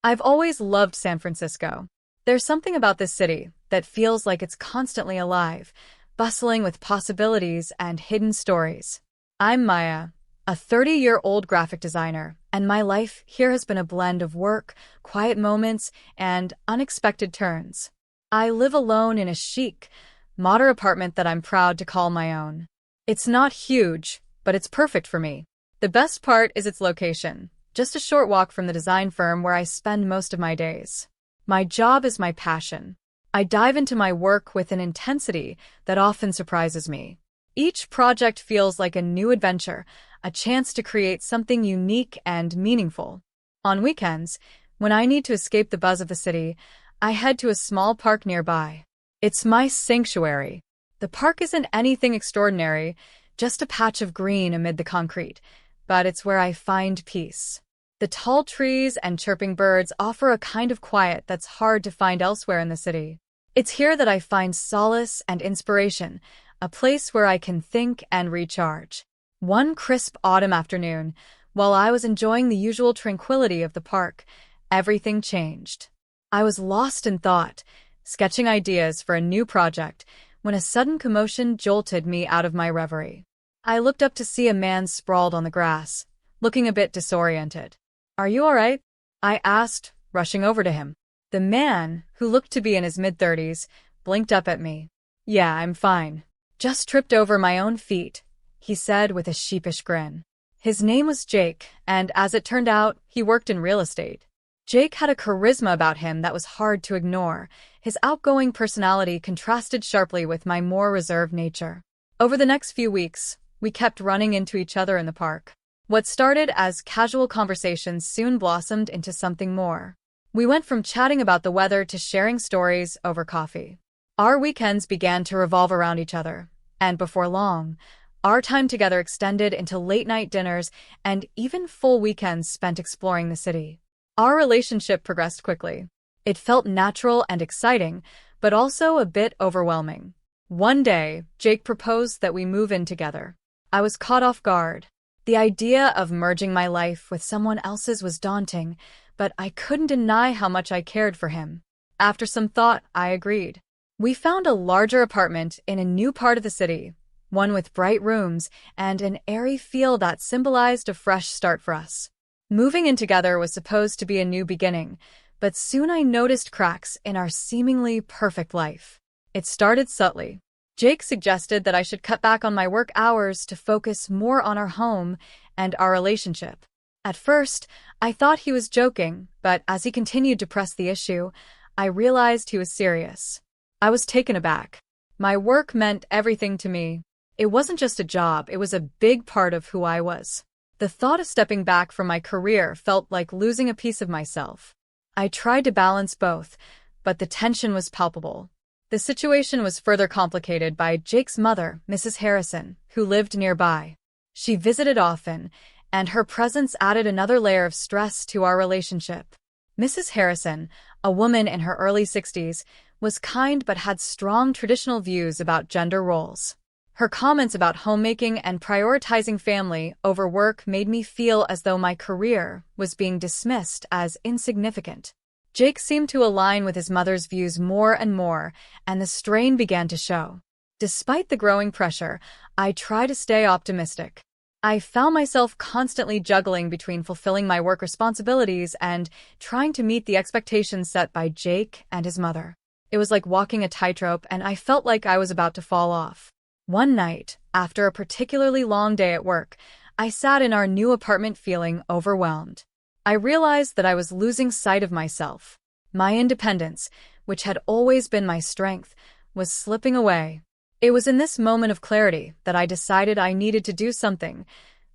I've always loved San Francisco. There's something about this city that feels like it's constantly alive, bustling with possibilities and hidden stories. I'm Maya, a 30-year-old graphic designer, and my life here has been a blend of work, quiet moments, and unexpected turns. I live alone in a chic, modern apartment that I'm proud to call my own. It's not huge, but it's perfect for me. The best part is its location, just a short walk from the design firm where I spend most of my days. My job is my passion. I dive into my work with an intensity that often surprises me. Each project feels like a new adventure, a chance to create something unique and meaningful. On weekends, when I need to escape the buzz of the city, I head to a small park nearby. It's my sanctuary. The park isn't anything extraordinary, just a patch of green amid the concrete, but it's where I find peace. The tall trees and chirping birds offer a kind of quiet that's hard to find elsewhere in the city. It's here that I find solace and inspiration, a place where I can think and recharge. One crisp autumn afternoon, while I was enjoying the usual tranquility of the park, everything changed. I was lost in thought, sketching ideas for a new project, when a sudden commotion jolted me out of my reverie. I looked up to see a man sprawled on the grass, looking a bit disoriented. "Are you all right?" I asked, rushing over to him. The man, who looked to be in his mid-30s, blinked up at me. "Yeah, I'm fine. Just tripped over my own feet," he said with a sheepish grin. His name was Jake, and as it turned out, he worked in real estate. Jake had a charisma about him that was hard to ignore. His outgoing personality contrasted sharply with my more reserved nature. Over the next few weeks, we kept running into each other in the park. What started as casual conversations soon blossomed into something more. We went from chatting about the weather to sharing stories over coffee. Our weekends began to revolve around each other, and before long, our time together extended into late-night dinners and even full weekends spent exploring the city. Our relationship progressed quickly. It felt natural and exciting, but also a bit overwhelming. One day, Jake proposed that we move in together. I was caught off guard. The idea of merging my life with someone else's was daunting, but I couldn't deny how much I cared for him. After some thought, I agreed. We found a larger apartment in a new part of the city, one with bright rooms and an airy feel that symbolized a fresh start for us. Moving in together was supposed to be a new beginning, but soon I noticed cracks in our seemingly perfect life. It started subtly. Jake suggested that I should cut back on my work hours to focus more on our home and our relationship. At first, I thought he was joking, but as he continued to press the issue, I realized he was serious. I was taken aback. My work meant everything to me. It wasn't just a job, it was a big part of who I was. The thought of stepping back from my career felt like losing a piece of myself. I tried to balance both, but the tension was palpable. The situation was further complicated by Jake's mother, Mrs. Harrison, who lived nearby. She visited often, and her presence added another layer of stress to our relationship. Mrs. Harrison, a woman in her early 60s, was kind but had strong traditional views about gender roles. Her comments about homemaking and prioritizing family over work made me feel as though my career was being dismissed as insignificant. Jake seemed to align with his mother's views more and more, and the strain began to show. Despite the growing pressure, I tried to stay optimistic. I found myself constantly juggling between fulfilling my work responsibilities and trying to meet the expectations set by Jake and his mother. It was like walking a tightrope, and I felt like I was about to fall off. One night, after a particularly long day at work, I sat in our new apartment feeling overwhelmed. I realized that I was losing sight of myself. My independence, which had always been my strength, was slipping away. It was in this moment of clarity that I decided I needed to do something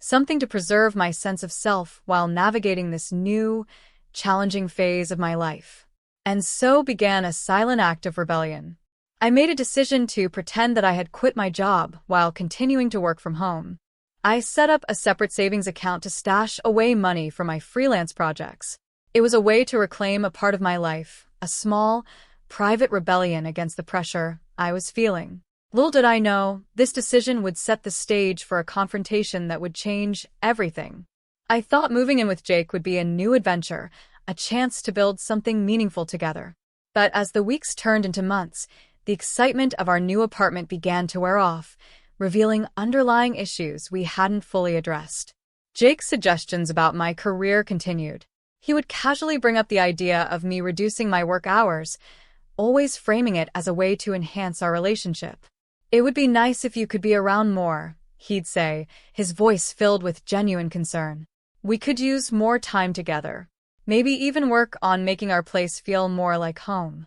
to preserve my sense of self while navigating this new, challenging phase of my life. And so began a silent act of rebellion. I made a decision to pretend that I had quit my job while continuing to work from home. I set up a separate savings account to stash away money for my freelance projects. It was a way to reclaim a part of my life, a small, private rebellion against the pressure I was feeling. Little did I know, this decision would set the stage for a confrontation that would change everything. I thought moving in with Jake would be a new adventure, a chance to build something meaningful together. But as the weeks turned into months, the excitement of our new apartment began to wear off, revealing underlying issues we hadn't fully addressed. Jake's suggestions about my career continued. He would casually bring up the idea of me reducing my work hours, always framing it as a way to enhance our relationship. "It would be nice if you could be around more," he'd say, his voice filled with genuine concern. "We could use more time together. Maybe even work on making our place feel more like home."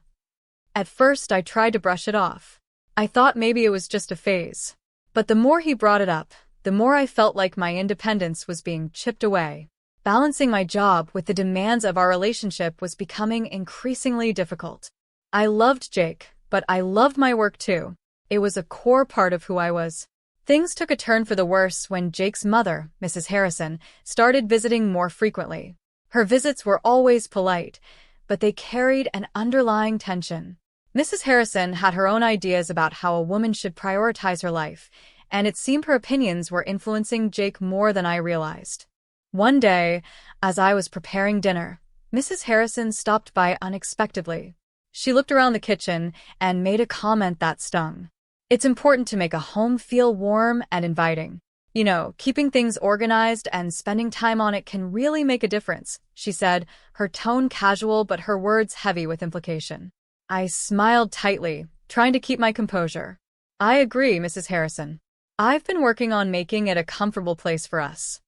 At first, I tried to brush it off. I thought maybe it was just a phase. But the more he brought it up, the more I felt like my independence was being chipped away. Balancing my job with the demands of our relationship was becoming increasingly difficult. I loved Jake, but I loved my work too. It was a core part of who I was. Things took a turn for the worse when Jake's mother, Mrs. Harrison, started visiting more frequently. Her visits were always polite, but they carried an underlying tension. Mrs. Harrison had her own ideas about how a woman should prioritize her life, and it seemed her opinions were influencing Jake more than I realized. One day, as I was preparing dinner, Mrs. Harrison stopped by unexpectedly. She looked around the kitchen and made a comment that stung. "It's important to make a home feel warm and inviting. You know, keeping things organized and spending time on it can really make a difference," she said, her tone casual but her words heavy with implication. I smiled tightly, trying to keep my composure. "I agree, Mrs. Harrison. I've been working on making it a comfortable place for us."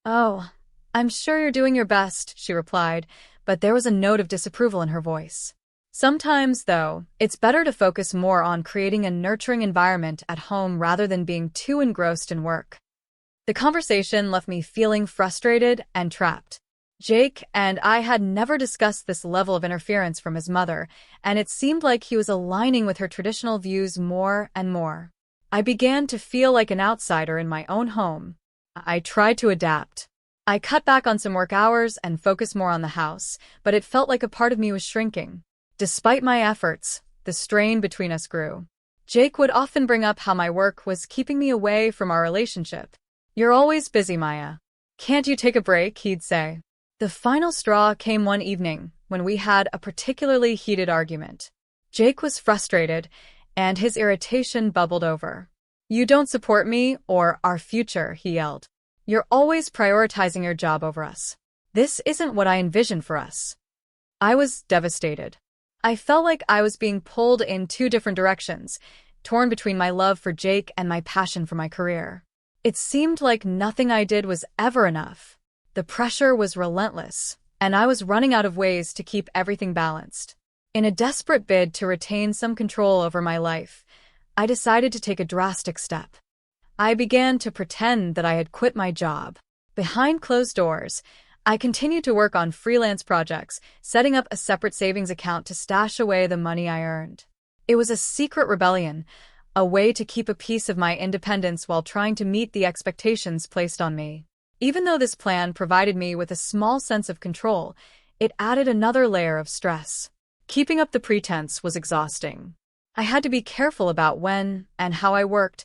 "Oh, I'm sure you're doing your best," she replied, but there was a note of disapproval in her voice. "Sometimes, though, it's better to focus more on creating a nurturing environment at home rather than being too engrossed in work." The conversation left me feeling frustrated and trapped. Jake and I had never discussed this level of interference from his mother, and it seemed like he was aligning with her traditional views more and more. I began to feel like an outsider in my own home. I tried to adapt. I cut back on some work hours and focused more on the house, but it felt like a part of me was shrinking. Despite my efforts, the strain between us grew. Jake would often bring up how my work was keeping me away from our relationship. "You're always busy, Maya. Can't you take a break?" he'd say. The final straw came one evening when we had a particularly heated argument. Jake was frustrated, and his irritation bubbled over. "You don't support me or our future," he yelled. "You're always prioritizing your job over us. This isn't what I envisioned for us." I was devastated. I felt like I was being pulled in two different directions, torn between my love for Jake and my passion for my career. It seemed like nothing I did was ever enough. The pressure was relentless, and I was running out of ways to keep everything balanced. In a desperate bid to retain some control over my life, I decided to take a drastic step. I began to pretend that I had quit my job. Behind closed doors, I continued to work on freelance projects, setting up a separate savings account to stash away the money I earned. It was a secret rebellion, a way to keep a piece of my independence while trying to meet the expectations placed on me. Even though this plan provided me with a small sense of control, it added another layer of stress. Keeping up the pretense was exhausting. I had to be careful about when and how I worked,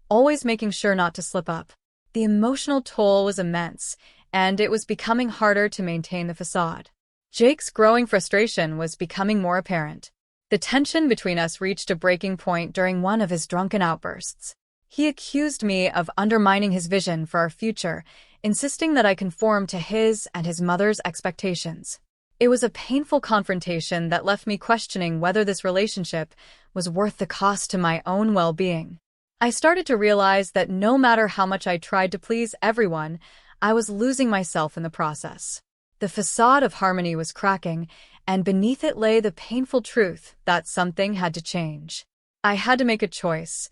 always making sure not to slip up. The emotional toll was immense, and it was becoming harder to maintain the facade. Jake's growing frustration was becoming more apparent. The tension between us reached a breaking point during one of his drunken outbursts. He accused me of undermining his vision for our future, insisting that I conform to his and his mother's expectations. It was a painful confrontation that left me questioning whether this relationship was worth the cost to my own well-being. I started to realize that no matter how much I tried to please everyone, I was losing myself in the process. The facade of harmony was cracking, and beneath it lay the painful truth that something had to change. I had to make a choice,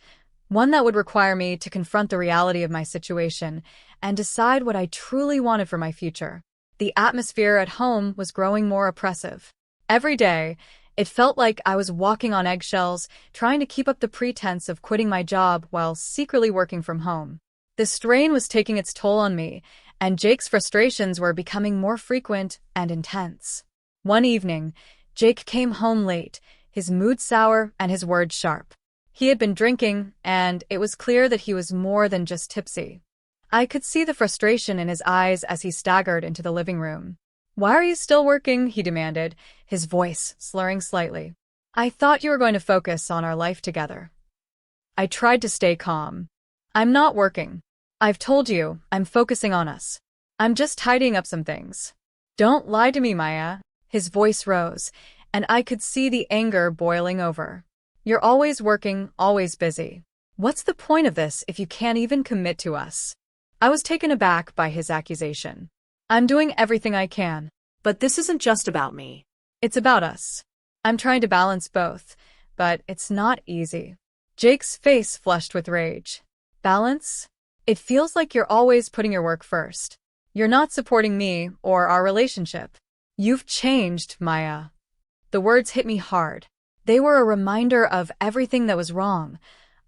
one that would require me to confront the reality of my situation and decide what I truly wanted for my future. The atmosphere at home was growing more oppressive. Every day, it felt like I was walking on eggshells, trying to keep up the pretense of quitting my job while secretly working from home. The strain was taking its toll on me, and Jake's frustrations were becoming more frequent and intense. One evening, Jake came home late, his mood sour and his words sharp. He had been drinking, and it was clear that he was more than just tipsy. I could see the frustration in his eyes as he staggered into the living room. Why are you still working? He demanded, his voice slurring slightly. I thought you were going to focus on our life together. I tried to stay calm. I'm not working. I've told you, I'm focusing on us. I'm just tidying up some things. Don't lie to me, Maya. His voice rose, and I could see the anger boiling over. You're always working, always busy. What's the point of this if you can't even commit to us? I was taken aback by his accusation. I'm doing everything I can. But this isn't just about me. It's about us. I'm trying to balance both, but it's not easy. Jake's face flushed with rage. Balance? It feels like you're always putting your work first. You're not supporting me or our relationship. You've changed, Maya. The words hit me hard. They were a reminder of everything that was wrong,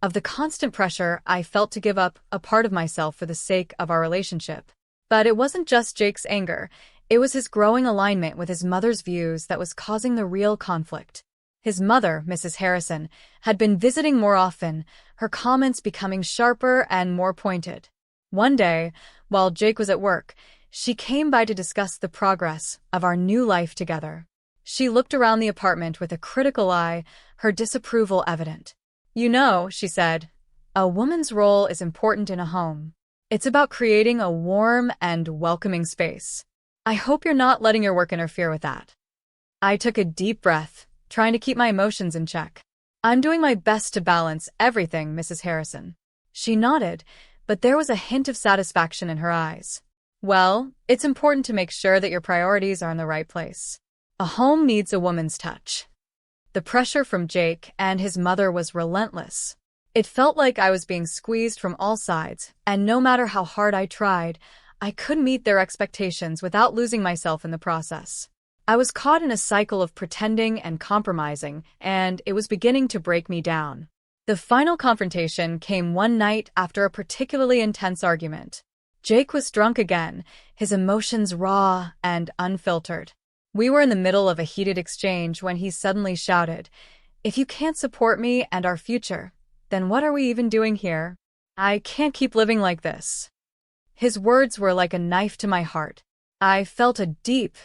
of the constant pressure I felt to give up a part of myself for the sake of our relationship. But it wasn't just Jake's anger. It was his growing alignment with his mother's views that was causing the real conflict. His mother, Mrs. Harrison, had been visiting more often, her comments becoming sharper and more pointed. One day, while Jake was at work, she came by to discuss the progress of our new life together. She looked around the apartment with a critical eye, her disapproval evident. You know, she said, a woman's role is important in a home. It's about creating a warm and welcoming space. I hope you're not letting your work interfere with that. I took a deep breath, trying to keep my emotions in check. I'm doing my best to balance everything, Mrs. Harrison. She nodded, but there was a hint of satisfaction in her eyes. Well, it's important to make sure that your priorities are in the right place. A home needs a woman's touch. The pressure from Jake and his mother was relentless. It felt like I was being squeezed from all sides, and no matter how hard I tried, I couldn't meet their expectations without losing myself in the process. I was caught in a cycle of pretending and compromising, and it was beginning to break me down. The final confrontation came one night after a particularly intense argument. Jake was drunk again, his emotions raw and unfiltered. We were in the middle of a heated exchange when he suddenly shouted, "If you can't support me and our future, then what are we even doing here? I can't keep living like this." His words were like a knife to my heart. I felt a deep,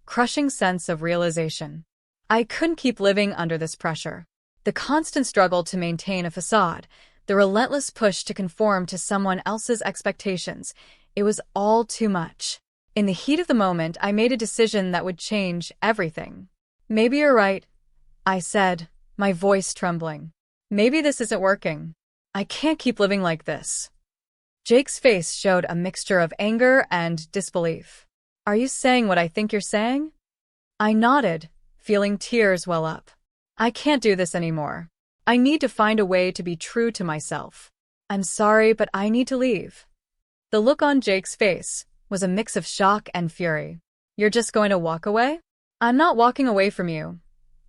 crushing sense of realization. I couldn't keep living under this pressure. The constant struggle to maintain a facade, the relentless push to conform to someone else's expectations, it was all too much. In the heat of the moment, I made a decision that would change everything. Maybe you're right, I said, my voice trembling. Maybe this isn't working. I can't keep living like this. Jake's face showed a mixture of anger and disbelief. Are you saying what I think you're saying? I nodded, feeling tears well up. I can't do this anymore. I need to find a way to be true to myself. I'm sorry, but I need to leave. The look on Jake's face was a mix of shock and fury. You're just going to walk away? I'm not walking away from you,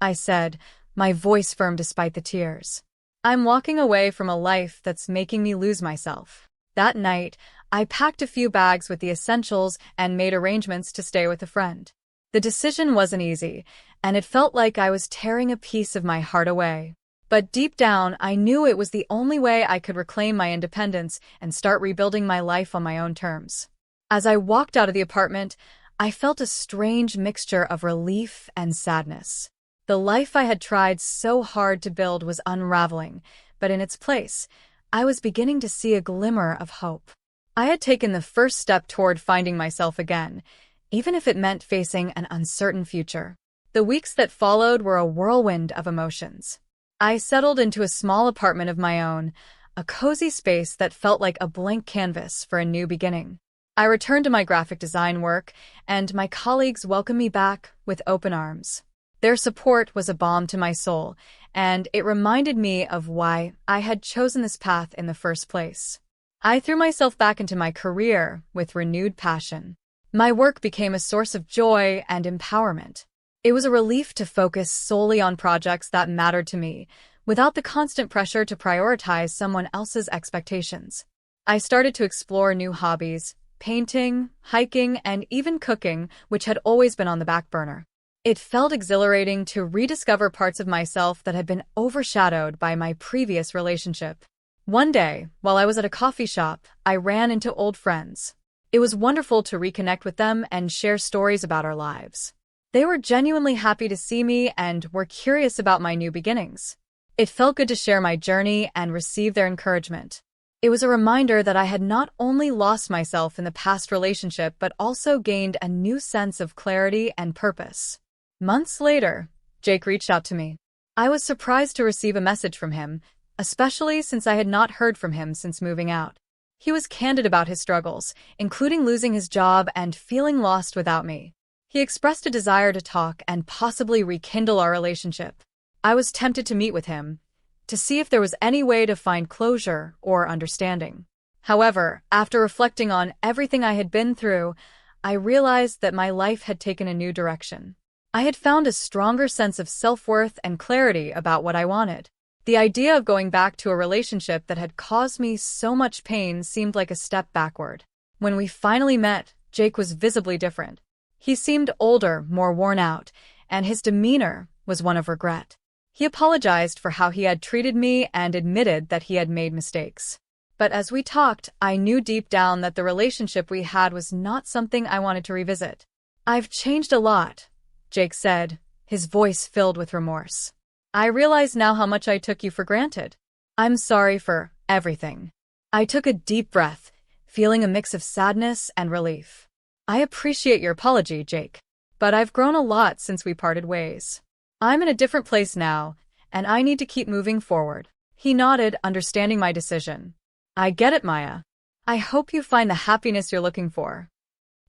I said, my voice firm despite the tears. I'm walking away from a life that's making me lose myself. That night, I packed a few bags with the essentials and made arrangements to stay with a friend. The decision wasn't easy, and it felt like I was tearing a piece of my heart away. But deep down, I knew it was the only way I could reclaim my independence and start rebuilding my life on my own terms. As I walked out of the apartment, I felt a strange mixture of relief and sadness. The life I had tried so hard to build was unraveling, but in its place, I was beginning to see a glimmer of hope. I had taken the first step toward finding myself again, even if it meant facing an uncertain future. The weeks that followed were a whirlwind of emotions. I settled into a small apartment of my own, a cozy space that felt like a blank canvas for a new beginning. I returned to my graphic design work, and my colleagues welcomed me back with open arms. Their support was a balm to my soul, and it reminded me of why I had chosen this path in the first place. I threw myself back into my career with renewed passion. My work became a source of joy and empowerment. It was a relief to focus solely on projects that mattered to me, without the constant pressure to prioritize someone else's expectations. I started to explore new hobbies, painting, hiking, and even cooking, which had always been on the back burner. It felt exhilarating to rediscover parts of myself that had been overshadowed by my previous relationship. One day, while I was at a coffee shop, I ran into old friends. It was wonderful to reconnect with them and share stories about our lives. They were genuinely happy to see me and were curious about my new beginnings. It felt good to share my journey and receive their encouragement. It was a reminder that I had not only lost myself in the past relationship but also gained a new sense of clarity and purpose. Months later, Jake reached out to me. I was surprised to receive a message from him, especially since I had not heard from him since moving out. He was candid about his struggles, including losing his job and feeling lost without me. He expressed a desire to talk and possibly rekindle our relationship. I was tempted to meet with him, to see if there was any way to find closure or understanding. However, after reflecting on everything I had been through, I realized that my life had taken a new direction. I had found a stronger sense of self-worth and clarity about what I wanted. The idea of going back to a relationship that had caused me so much pain seemed like a step backward. When we finally met, Jake was visibly different. He seemed older, more worn out, and his demeanor was one of regret. He apologized for how he had treated me and admitted that he had made mistakes. But as we talked, I knew deep down that the relationship we had was not something I wanted to revisit. "I've changed a lot," Jake said, his voice filled with remorse. "I realize now how much I took you for granted. I'm sorry for everything." I took a deep breath, feeling a mix of sadness and relief. "I appreciate your apology, Jake, but I've grown a lot since we parted ways. I'm in a different place now, and I need to keep moving forward." He nodded, understanding my decision. "I get it, Maya. I hope you find the happiness you're looking for."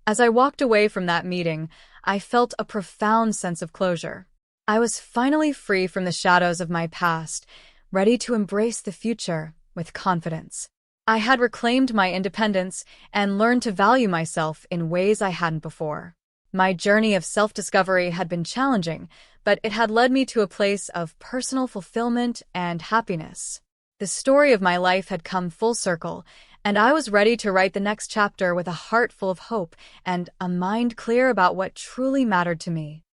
As I walked away from that meeting, I felt a profound sense of closure. I was finally free from the shadows of my past, ready to embrace the future with confidence. I had reclaimed my independence and learned to value myself in ways I hadn't before. My journey of self-discovery had been challenging, but it had led me to a place of personal fulfillment and happiness. The story of my life had come full circle, and I was ready to write the next chapter with a heart full of hope and a mind clear about what truly mattered to me.